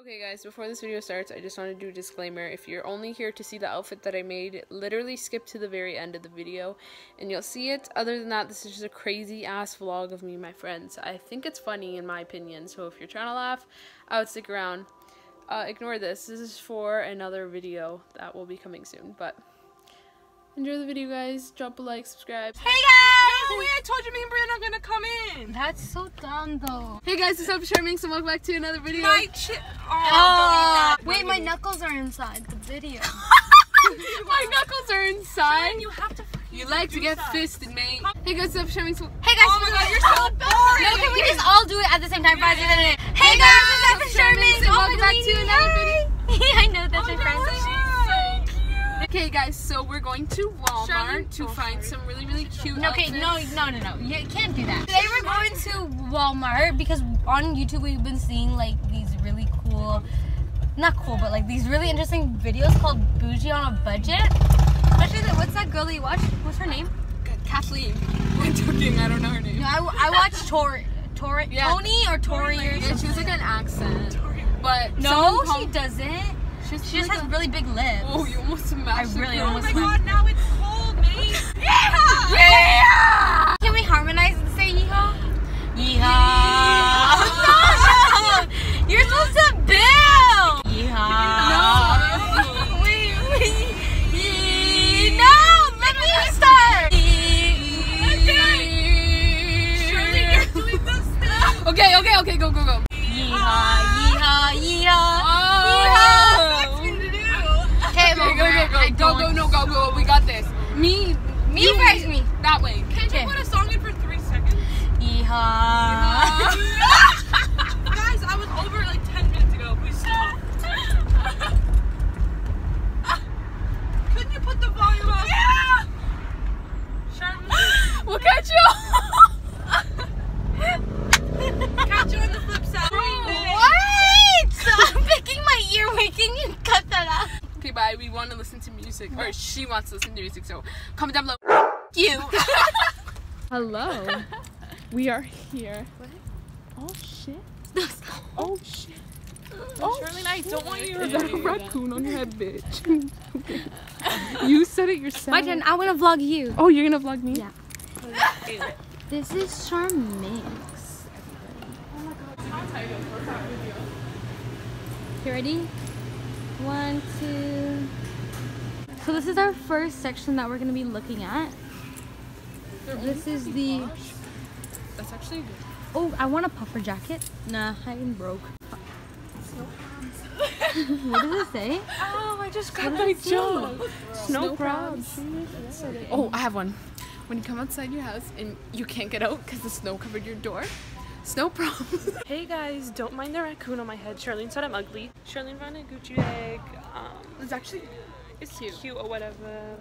Okay guys, before this video starts, I just want to do a disclaimer. If you're only here to see the outfit that I made, literally skip to the very end of the video and you'll see it. Other than that, this is just a crazy ass vlog of me and my friends. I think it's funny in my opinion, so if you're trying to laugh, I would stick around. Ignore this. This is for another video that will be coming soon, but enjoy the video guys. Drop a like, subscribe. Hey guys! No way, I told you me and Brianna are gonna come in. That's so dumb though. Hey guys, it's Charming, so welcome back to another video. Wait, my knuckles are inside the video. My knuckles are inside. You have to. You like to get fisted, mate. Hey guys, it's Charming. Hey guys, Oh my god, you're so boring. no, can we just all do it at the same time? Hey guys, it's Charming. So welcome back to another video. I know that's my friend. Okay guys, so we're going to Walmart to find some really cute Okay, outfits. no. You can't do that. Today we're going to Walmart because on YouTube we've been seeing like these really cool, not cool, but like these really interesting videos called Boujee on a Budget. Especially what's that girl that you watched? What's her name? Kathleen. I'm joking, I don't know her name. No, I watched Yeah. Tony or Tori or Yeah, something. she was like an accent. But No, she doesn't. She just has really big lips. Oh, you almost smashed I really it. almost Oh my god, now it's cold, mate. Yeah! Can we harmonize and say yeehaw? Yeehaw! No! You're supposed to build! Yeehaw! No! Wait. No! Let me start! Okay, go. Yeehaw! Go. We got this. Me first. That way. Can't you put a song in for 3 seconds? Yeehaw! Guys, I was over like 10 minutes ago. Please stop. Couldn't you put the volume up? Yeah! Charmin. We'll catch you. Catch you on the flip side. What? I'm picking my ear. Wait, can you cut that out? Okay, bye. We want to listen to music, or she wants to listen to music. So comment down below. You. Hello. We are here. What? Oh shit. Oh shit. Oh, Charlene, I don't want you is that a raccoon on your head, bitch? You said it yourself. My turn. I want to vlog you. Oh, you're gonna vlog me? Yeah. This is Charming. You ready? 1, 2. So this is our first section that we're gonna be looking at. This is the. That's actually good. Oh, I want a puffer jacket. Nah, I'm broke. What does it say? Oh, I just got What my does it say? job. Snow crabs. Oh, I have one. When you come outside your house and you can't get out because the snow covered your door, snow problems. Hey guys, don't mind the raccoon on my head. Charlene said I'm ugly. Charlene found a Gucci bag. It's cute or whatever.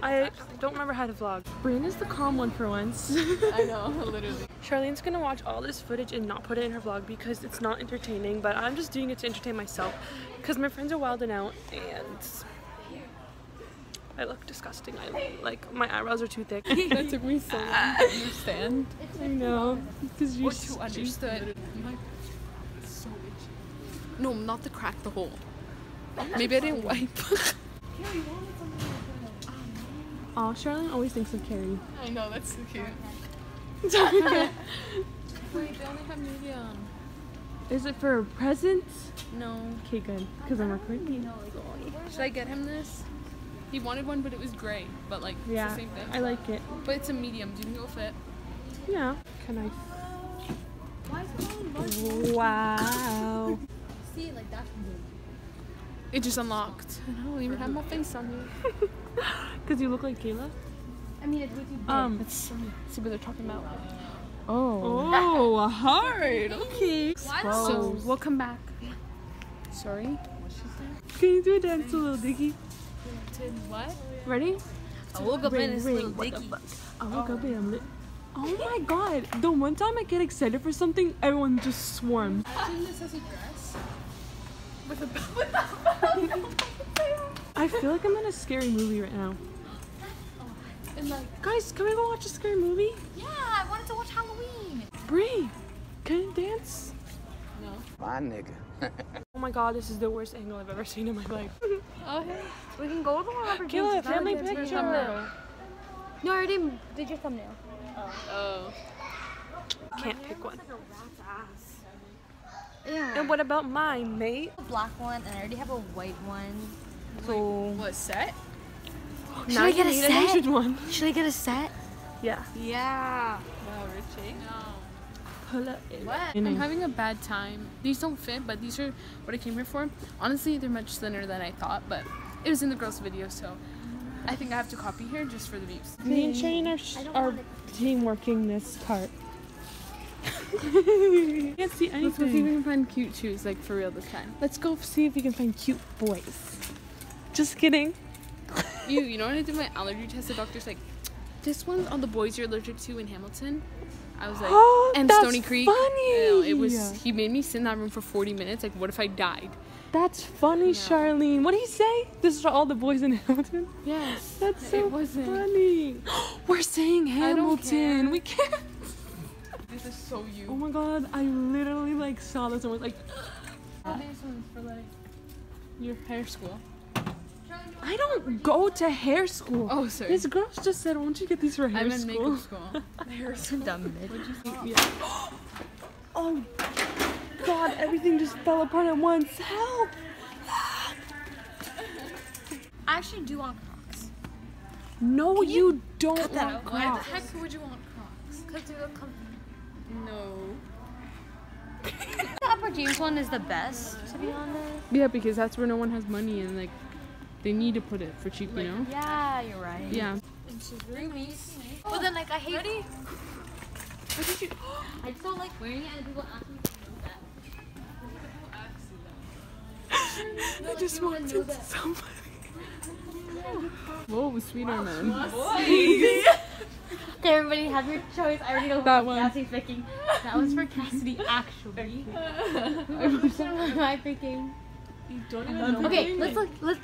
I don't remember how to vlog. Brianna's the calm one for once. I know, literally. Charlene's gonna watch all this footage and not put it in her vlog because it's not entertaining, but I'm just doing it to entertain myself because my friends are wilding out and I look disgusting. Like my eyebrows are too thick. That took me so long to understand. I know. Because you To understood. I'm like, it's so itchy. No, not to crack the hole. Maybe I didn't wipe. Oh, Charlene always thinks of Carrie. I know, that's so cute. Wait, they only have medium. Is it for presents? No. Okay, good. Because I'm recording. Should I get him this? He wanted one, but it was gray. But like, it's Yeah, the same thing. I like it. But it's a medium. Do you think it'll fit? Yeah. Can I? Wow. See, like that's It just unlocked. I don't even have my face on here. Because you look like Kayla? I mean, it's way too big. Let's see what they're talking about. Oh, hard. Okay. So we'll come back. Sorry. Can you do a dance, a little diggy? What? Ready? I woke up in this little what the dicky. fuck? I woke up and I'm lit. Oh my god. The one time I get excited for something, everyone just swarms. Imagine this as a dress. With a I feel like I'm in a scary movie right now. and like, Guys, can we go watch a scary movie? Yeah, I wanted to watch Halloween. Bree, can you dance? no. My nigga. Oh my god, this is the worst angle I've ever seen in my life. Okay. We can go to one of Kayla, family picture. No, I already did your thumbnail. Oh. Can't pick one. Yeah. And what about mine, mate? A black one, and I already have a white one. So What set? should I get a need an Asian set? one. Should I get a set? Yeah. Yeah. No, Richie. No. Pull up. What? I'm having a bad time. These don't fit, but these are what I came here for. Honestly, they're much thinner than I thought, but it was in the girls' video, so I think I have to copy here just for the views. Me and Shane are team working this cart. Can't see anything. Let's go see if we can find cute shoes, like for real this time. Let's go see if we can find cute boys. Just kidding. You know when I did my allergy test, the doctor's like, this one's all the boys you're allergic to in Hamilton. I was like, and that's Stony Creek. funny. It was. He made me sit in that room for 40 minutes. Like, what if I died? That's funny, Charlene. What did he say? This is all the boys in Hamilton? Yes. That's so It wasn't. funny. We're saying Hamilton. care. We can't. This is so you. Oh my god, I literally like saw this and was like, These ones for like your hair school. I don't go to hair school. Oh, sorry. This girl just said, won't you get these for hair I'm in school? makeup school. You're so dumb, bitch. Yeah. Oh god, everything just fell apart at once. Help! I actually do want Crocs. No, you don't cut that want out? Why the Crocs. heck would you want Crocs? Because they look comfy. No. The Upper James one is the best, to be honest. Yeah, because that's where no one has money and like they need to put it for cheap, you know? Yeah, you're right. Yeah. But then, like, I hate it. What did you? I just don't like wearing it and people ask me to do that. I just wanted somebody. Whoa, sweeter man. Okay, everybody have your choice. I already know That what one. Cassie's picking. That was for Cassidy, actually. What am I picking? You don't even know. Okay,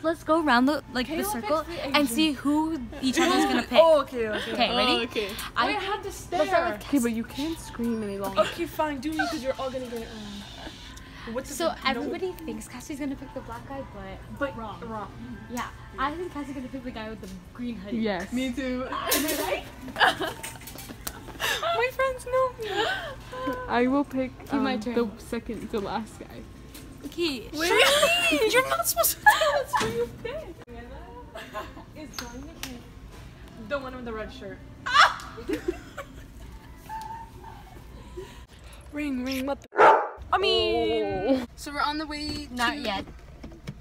let's go around the the circle and see who each other's gonna pick. Oh, okay. Okay, ready? Okay. I have to let's start with Okay, but you can't scream any longer. Okay, fine, do me because you're all gonna get it. What's So everybody thinks Cassie's gonna pick the black guy, but wrong. Yeah, I think Cassie's gonna pick the guy with the green hoodie. Yes. Me too. My friends know me. I will pick my turn. the second to last guy. Okay. Wait, you're not supposed to tell us who you pick. It's going to pick the one with the red shirt. Ring, what the? I mean. So we're on the way. Not yet.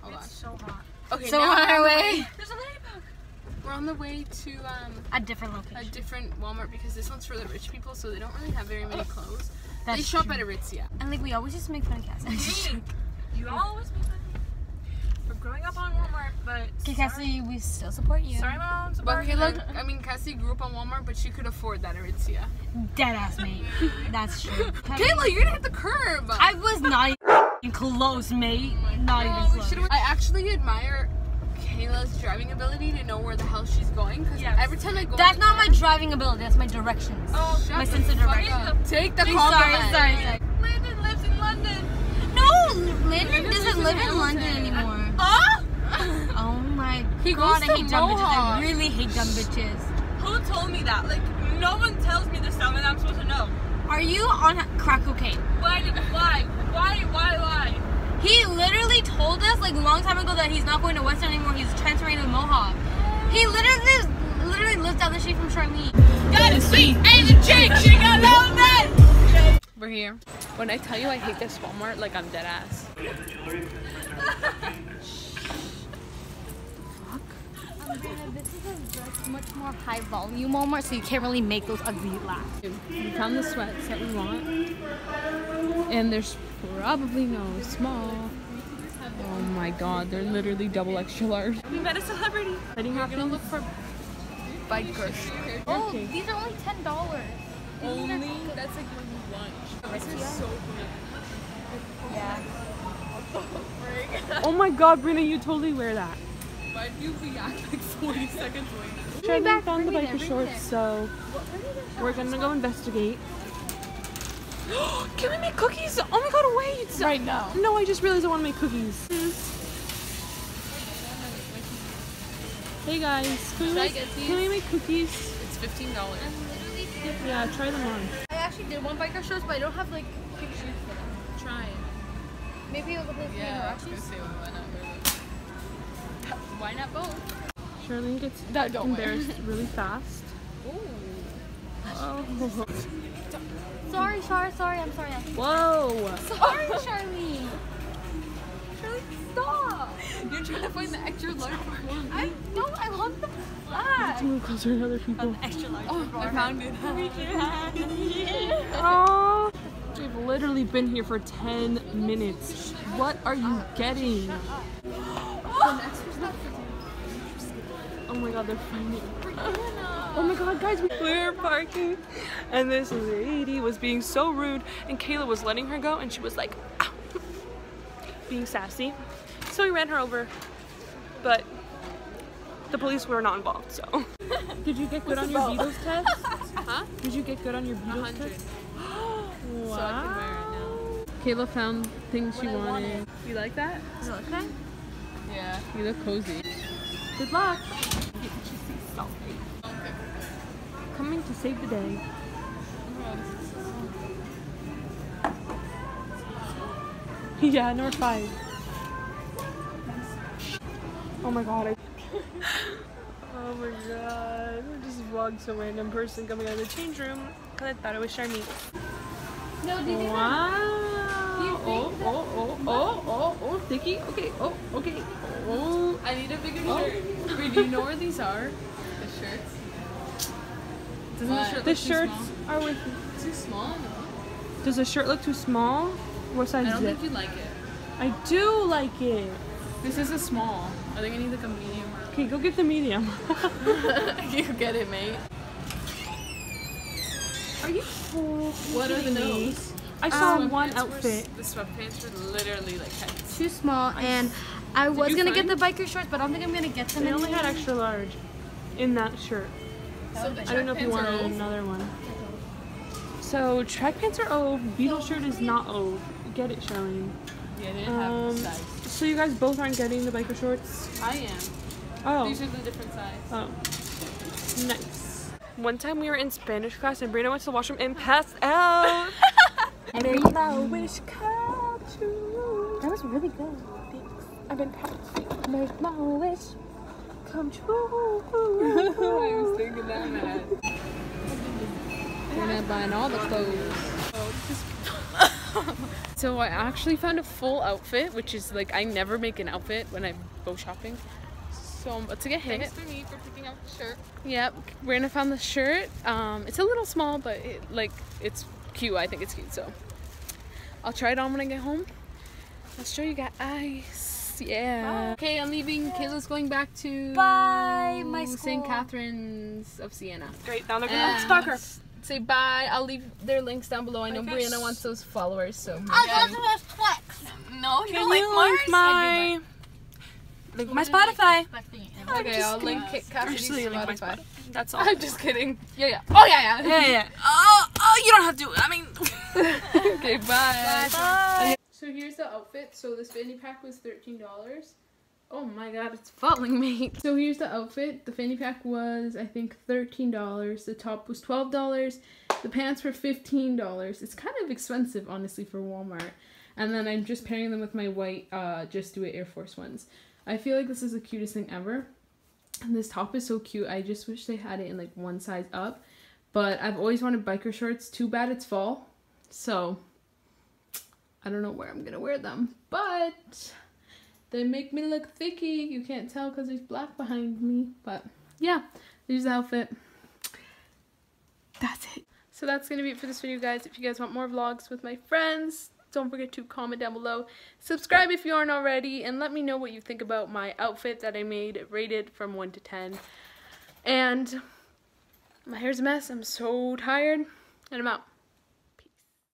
Hold on. So hot. Okay. So now on we're our the way. We're on the way to A different a location. different Walmart because this one's for the rich people, so they don't really have very many clothes. That's They shop true. at Aritzia. And like we always just make fun of Cassie. You always make fun of me for growing up on Walmart, but Okay, Cassie, we still support you. sorry, mom. But okay, look, I mean, Cassie grew up on Walmart, but she could afford that Aritzia. Dead ass mate. That's true. Kayla, you're gonna hit the curb. I was not even close, mate. Not even close. I actually admire Kayla's driving ability to know where the hell she's going. Because every time I go, That's in the not my car- driving ability. That's my directions. Oh, shut my the sense of fuck direction. up. Take the Sorry. compliment. Landon lives in London. No, Landon doesn't live in London anymore. Oh my He god, goes I to hate dumb bitches. I Mohawk. really hate dumb bitches. Who told me that? Like, no one tells me this stuff, and I'm supposed to know. Are you on crack cocaine? Why? He literally told us like a long time ago that he's not going to Western anymore. He's transferring to Mohawk. He literally lives down the street from Charlene. Got it, sweet. Hey, the chick, she got love that. We're here. When I tell you I hate this Walmart, like I'm dead ass. This is a much more high volume Walmart, so you can't really make those ugly laugh. We found the sweats that we want, and there's probably no small. Oh my god, they're literally double extra large. We met a celebrity. We're gonna look for bikers. Oh, these are only $10. Only? That's like when you lunch. This is so good. Yeah. Oh my god, Brina, you totally wear that. Why do you react like 40 seconds later? Charlene found the biker shorts, so we're gonna go investigate. Can we make cookies? Oh my god, wait! Right now. No, I just realized I want to make cookies. Hey guys, can we make cookies? It's $15. Yeah, try them on. I actually did want biker shorts, but I don't have like cute shoes for them. Try. Maybe with the Huaraches? Why not both? Charlene gets Don't embarrassed really fast. Ooh. Oh. Sorry, I'm sorry. Whoa! Sorry, Charlene. Charlene, stop. You're trying to find the extra large one. I want the flat. Move closer to other people. Extra large. Oh, I found it. Oh, we've literally been here for 10 minutes. What are you getting? Oh my god, they're fighting. Oh my god, guys, we're parking and this lady was being so rude and Kayla was letting her go and she was like, "Ah," being sassy. So we ran her over, but the police were not involved, so. Did you get good on your Beatles test? Huh? Did you get good on your Beatles 100. test? So I can wear it now. Kayla found things she wanted. You like that? Is it okay? Yeah. You look cozy. Good luck. Coming to save the day. Yeah, number 5. Oh my god. Oh my god. I just vlogged some random person coming out of the change room because I thought it was Charmaine. No, do you think Wow. that? Oh, sticky. Okay. Oh, okay. Oh. I need a bigger shirt. Wait, do you know where these are? The shirts? Doesn't the shirt The look too shirts small? are with. Too small? No. Does the shirt look too small? What size I is don't it? think you like it. I do like it. This is a small. I think I need like a medium. Okay, go get the medium. You get it, mate. Are you full? What are the notes? I saw Sweatpants one were outfit. the sweatpants were literally like heads. Too small, and I was you gonna get the find- biker shorts, but I don't think I'm gonna get them. They only had anymore. extra large in that shirt. So the I don't know if you pants are wanted old. another one. So track pants are ove. Beetle shirt is not ove. Get it, Charlene. Yeah, they didn't have the size. So you guys both aren't getting the biker shorts? I am. Oh. These are the different size. Oh. Nice. One time we were in Spanish class and Brina went to the washroom and passed out. Make my wish come true. That was really good. I've been practicing. Make my wish come true. I was thinking that, man. We're not buying all the clothes. So I actually found a full outfit, which is like I never make an outfit when I go shopping. So I'm about to get hit. Thanks to me for picking out the shirt. Yep, Brandon found the shirt. It's a little small, but it's cute. I think it's cute. So I'll try it on when I get home. I'll show you guys. Yeah. Okay, I'm leaving. Kayla's going back to Bye, my school. St. Catherine's of Siena. Great, now they're gonna And stalk her. say bye. I'll leave their links down below. I know Okay. Brianna wants those followers, so. I love those flex. No, you Can you link my Spotify? Okay, I'll link Cassidy's Actually, link my Spotify. That's all. I'm just kidding. Yeah. Oh yeah. Yeah. Oh, you don't have to. I mean. Okay, bye. Bye. So here's the outfit. So this fanny pack was $13. Oh my god, it's falling, mate. So here's the outfit. The fanny pack was, I think, $13. The top was $12. The pants were $15. It's kind of expensive, honestly, for Walmart. And then I'm just pairing them with my white Just Do It Air Force Ones. I feel like this is the cutest thing ever. And this top is so cute. I just wish they had it in like one size up. But I've always wanted biker shorts. Too bad it's fall. So I don't know where I'm gonna wear them. But they make me look thicky. You can't tell because there's black behind me. But yeah, there's the outfit. That's it. So that's gonna be it for this video, guys. If you guys want more vlogs with my friends, don't forget to comment down below. Subscribe if you aren't already, and let me know what you think about my outfit that I made, rated from 1 to 10. And my hair's a mess. I'm so tired, and I'm out.